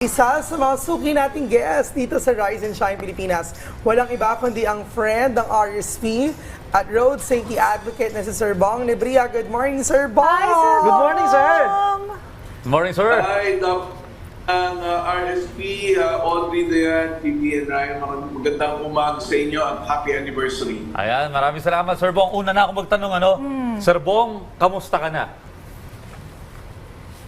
Isa sa mga suki nating guest dito sa Rise and Shine Pilipinas, walang iba kundi ang friend ng RSP at road safety advocate na si Sir Bong Nebria. Good morning, Sir Bong! Hi, Sir Good morning, sir! Good morning, sir. Hi, Doc. Ang RSP, Audrey, Dayan, Phoebe, and Ryan, magandang umaga sa inyo at happy anniversary. Ayan, maraming salamat, Sir Bong. Una na ako magtanong, Sir Bong, kamusta ka na?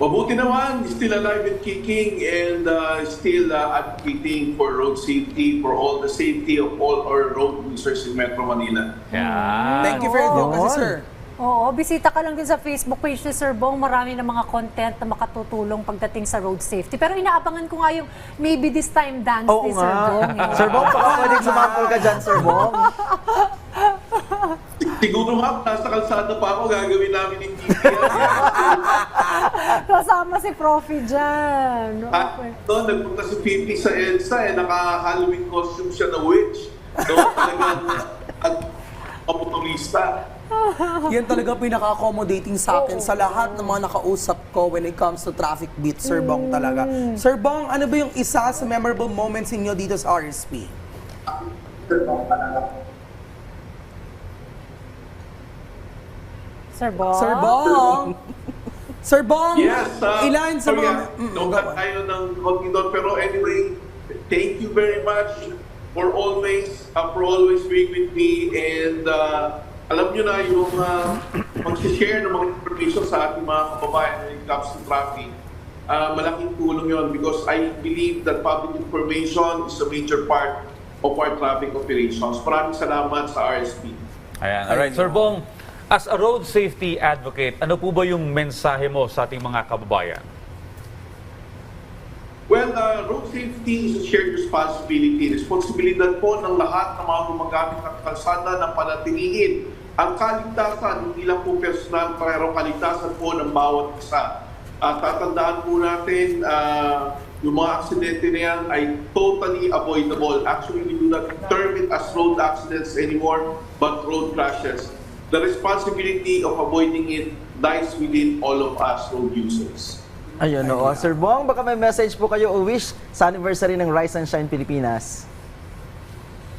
Mabuti naman, still alive and kicking and still advocating for road safety, for all the safety of all our road users in Metro Manila. Yan. Thank you for your advocacy, sir. Oo, bisita ka lang din sa Facebook page ni Sir Bong. Marami na mga content na makatutulong pagdating sa road safety. Pero inaabangan ko nga yung maybe this time dance Oo ni Sir nga. Bong. Sir Bong, baka pwedeng sumample ka dyan, Sir Bong. Siguro ma'am, nasa kalsada pa ako, gagawin namin yung TV. Kasama si Profi dyan. Okay. Nagpunta si Phoebe sa EDSA, naka-Halloween costume siya na witch. So, talagang kaputurista. Yan talaga pinaka-accommodating sa akin sa lahat ng mga nakausap ko when it comes to traffic beat, Sir Bong talaga. Sir Bong, ano ba yung isa sa memorable moments ninyo dito sa RSP? Sir Bong? Sir Bong! Sir Bong! Yes, ilan sa mga... Nokat tayo ng konti doon. Pero anyway, thank you very much for always being with me. And alam nyo na yung mag-share ng mga information sa ating mga kababayan when it comes to traffic. Malaking tulong yon because I believe that public information is a major part of our traffic operations. Maraming salamat sa RSP. Ayan, alright. Sir Bong, as a road safety advocate, ano po ba yung mensahe mo sa ating mga kababayan? Well, road safety is a shared responsibility. Responsibilidad po ng lahat ng mga gumagamit ng kalsada na panatilihin ang kaligtasan, hindi lang po personal, pero kaligtasan po ng bawat isa. Tatandaan po natin, yung mga aksidente na yan ay totally avoidable. Actually, we do not term it as road accidents anymore, but road crashes. The responsibility of avoiding it lies within all of us road users. Ayun, oo. Sir Bong, baka may message po kayo o wish sa anniversary ng Rise and Shine Pilipinas.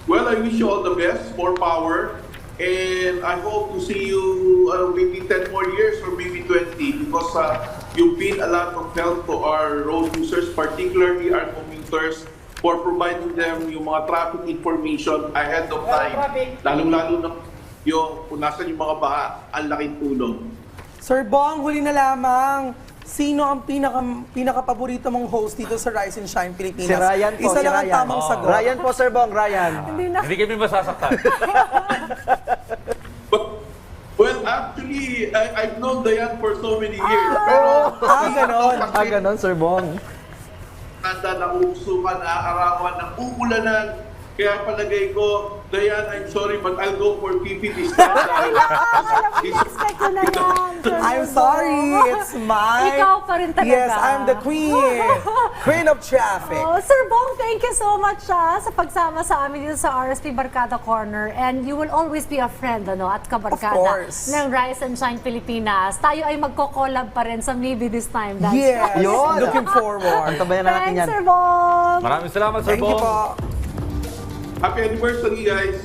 Well, I wish you all the best, more power, and I hope to see you maybe 10 more years or maybe 20 because you've been a lot of help to our road users, particularly our commuters, for providing them yung mga traffic information ahead of time. Lalong-lalo na yung kung nasan yung mga baha, ang laking tulong. Sir Bong, huli na lamang. Sino ang pinaka-paborito mong host dito sa Rise and Shine Pilipinas? Si Ryan po, Isa si lang ang Ryan. tamang sagot. Ryan po, Sir Bong, Ryan. Hindi kami masasaktan. Well, actually, I've known Dayan for so many years. Pero, Ganon, Sir Bong. Tanda na uusukan, aarawan ng uulanan. Kaya palagay ko, Dayan, I'm sorry, but I'll go for PP this time. Expect ko na yan, Sir I'm Bong. sorry, it's mine. Ikaw pa rin talaga. Yes, I'm the queen. Queen of traffic. Oh, Sir Bong, thank you so much sa pagsama sa amin dito sa RSP Barkada Corner. And you will always be a friend at kabarkada Of course. ng Rise and Shine Pilipinas. Tayo ay magko-collab pa rin sa Maybe This Time Dance. Yes, Yun. looking forward. Antabayan na natin Thanks, yan. Sir Bong! Maraming salamat, Sir Thank you Bong. po. Happy anniversary, guys!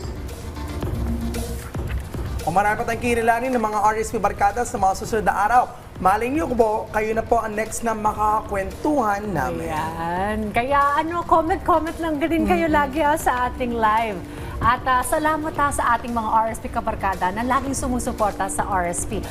Kung marami pa tayong kinilanin ng mga RSP Barkada sa mga susunod na araw, malay niyo po, kayo na po ang next na makakakwentuhan namin. Ayan. Kaya comment lang din kayo lagi sa ating live. At salamat sa ating mga RSP kabarkada na laging sumusuporta sa RSP.